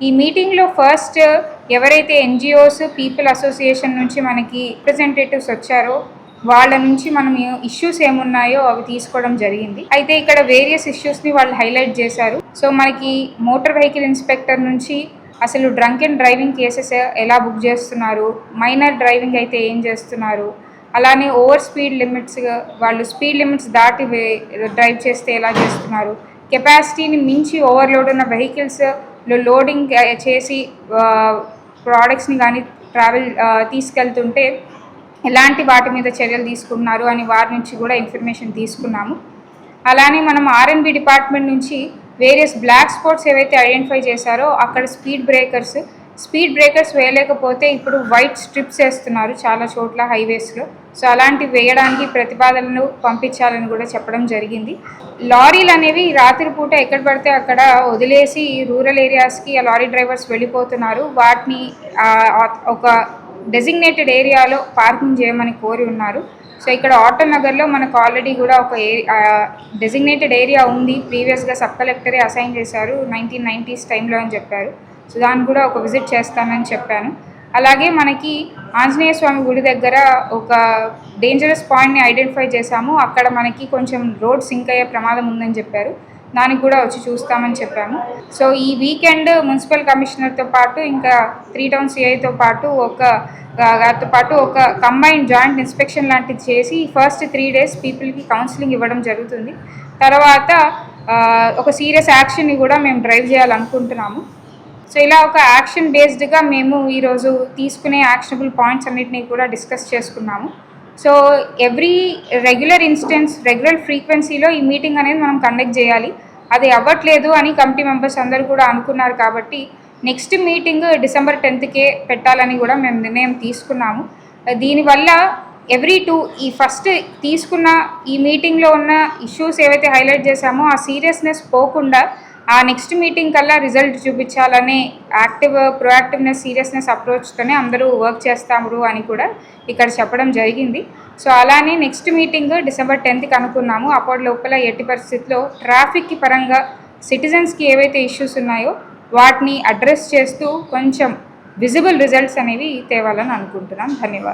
ఈ మీటింగ్లో ఫస్ట్ ఎవరైతే ఎన్జిఓస్ పీపుల్ అసోసియేషన్ నుంచి మనకి రిప్రజెంటేటివ్స్ వచ్చారో వాళ్ళ నుంచి మనం ఇష్యూస్ ఏమున్నాయో అవి తీసుకోవడం జరిగింది. అయితే ఇక్కడ వేరియస్ ఇష్యూస్ని వాళ్ళు హైలైట్ చేశారు. సో మనకి మోటార్ వెహికల్ ఇన్స్పెక్టర్ నుంచి అసలు డ్రంక్ అండ్ డ్రైవింగ్ కేసెస్ ఎలా బుక్ చేస్తున్నారు, మైనర్ డ్రైవింగ్ అయితే ఏం చేస్తున్నారు, అలానే ఓవర్ స్పీడ్ లిమిట్స్ వాళ్ళు స్పీడ్ లిమిట్స్ దాటి డ్రైవ్ చేస్తే ఎలా చేస్తున్నారు, కెపాసిటీని మించి ఓవర్లోడ్ ఉన్న వెహికల్స్లో లోడింగ్ చేసి ప్రోడక్ట్స్ని కానీ ట్రావెల్ తీసుకెళ్తుంటే ఎలాంటి వాటి మీద చర్యలు తీసుకున్నారు అని వారి నుంచి కూడా ఇన్ఫర్మేషన్ తీసుకున్నాము. అలానే మనం ఆర్ఎన్బి డిపార్ట్మెంట్ నుంచి వేరియస్ బ్లాక్ స్పాట్స్ ఏవైతే ఐడెంటిఫై చేశారో అక్కడ స్పీడ్ బ్రేకర్స్ వేయలేకపోతే ఇప్పుడు వైట్ స్ట్రిప్స్ వేస్తున్నారు చాలా చోట్ల హైవేస్లో. సో అలాంటివి వేయడానికి ప్రతిపాదనలు పంపించాలని కూడా చెప్పడం జరిగింది. లారీలు అనేవి రాత్రిపూట ఎక్కడ పడితే అక్కడ వదిలేసి రూరల్ ఏరియాస్కి ఆ లారీ డ్రైవర్స్ వెళ్ళిపోతున్నారు. వాటిని ఒక డెసిగ్నేటెడ్ ఏరియాలో పార్కింగ్ చేయమని కోరి ఉన్నారు. సో ఇక్కడ ఆటోనగర్లో మనకు ఆల్రెడీ కూడా ఒక డెసిగ్నేటెడ్ ఏరియా ఉంది. ప్రీవియస్గా సబ్ కలెక్టరే అసైన్ చేశారు 1990s టైంలో అని చెప్పారు. సో దాన్ని కూడా ఒక విజిట్ చేస్తానని చెప్పాను. అలాగే మనకి ఆంజనేయ స్వామి గుడి దగ్గర ఒక డేంజరస్ పాయింట్ని ఐడెంటిఫై చేశాము. అక్కడ మనకి కొంచెం రోడ్ సింక్ అయ్యే ప్రమాదం ఉందని చెప్పారు. దానికి కూడా వచ్చి చూస్తామని చెప్పాము. సో ఈ వీకెండ్ మున్సిపల్ కమిషనర్తో పాటు ఇంకా 3 టౌన్ సిఐతో పాటు ఒక కంబైన్డ్ జాయింట్ ఇన్స్పెక్షన్ లాంటిది చేసి ఫస్ట్ 3 days పీపుల్కి కౌన్సిలింగ్ ఇవ్వడం జరుగుతుంది. తర్వాత ఒక సీరియస్ యాక్షన్ని కూడా మేము డ్రైవ్ చేయాలనుకుంటున్నాము. సో ఇలా ఒక యాక్షన్ బేస్డ్గా మేము ఈరోజు తీసుకునే యాక్షనబుల్ పాయింట్స్ అన్నిటినీ కూడా డిస్కస్ చేసుకున్నాము. సో ఎవ్రీ రెగ్యులర్ ఫ్రీక్వెన్సీలో ఈ మీటింగ్ అనేది మనం కండక్ట్ చేయాలి. అది అవ్వట్లేదు అని కమిటీ మెంబర్స్ అందరూ కూడా అనుకున్నారు. కాబట్టి నెక్స్ట్ మీటింగ్ December 10th పెట్టాలని కూడా మేము నిర్ణయం తీసుకున్నాము. దీనివల్ల ఈ ఫస్ట్ తీసుకున్న ఈ మీటింగ్లో ఉన్న ఇష్యూస్ ఏవైతే హైలైట్ చేశామో ఆ సీరియస్నెస్ పోకుండా ఆ నెక్స్ట్ మీటింగ్ కల్లా రిజల్ట్ చూపించాలనే ప్రొయాక్టివ్నెస్ సీరియస్నెస్ అప్రోచ్తోనే అందరూ వర్క్ చేస్తాము అని కూడా ఇక్కడ చెప్పడం జరిగింది. సో అలానే నెక్స్ట్ మీటింగ్ December 10th అనుకున్నాము. అప్పటి లోపల ఎట్టి పరిస్థితుల్లో ట్రాఫిక్ పరంగా సిటిజన్స్కి ఏవైతే ఇష్యూస్ ఉన్నాయో వాటిని అడ్రస్ చేస్తూ కొంచెం విజిబుల్ రిజల్ట్స్ అనేవి తేవాలని అనుకుంటున్నాం. ధన్యవాదాలు.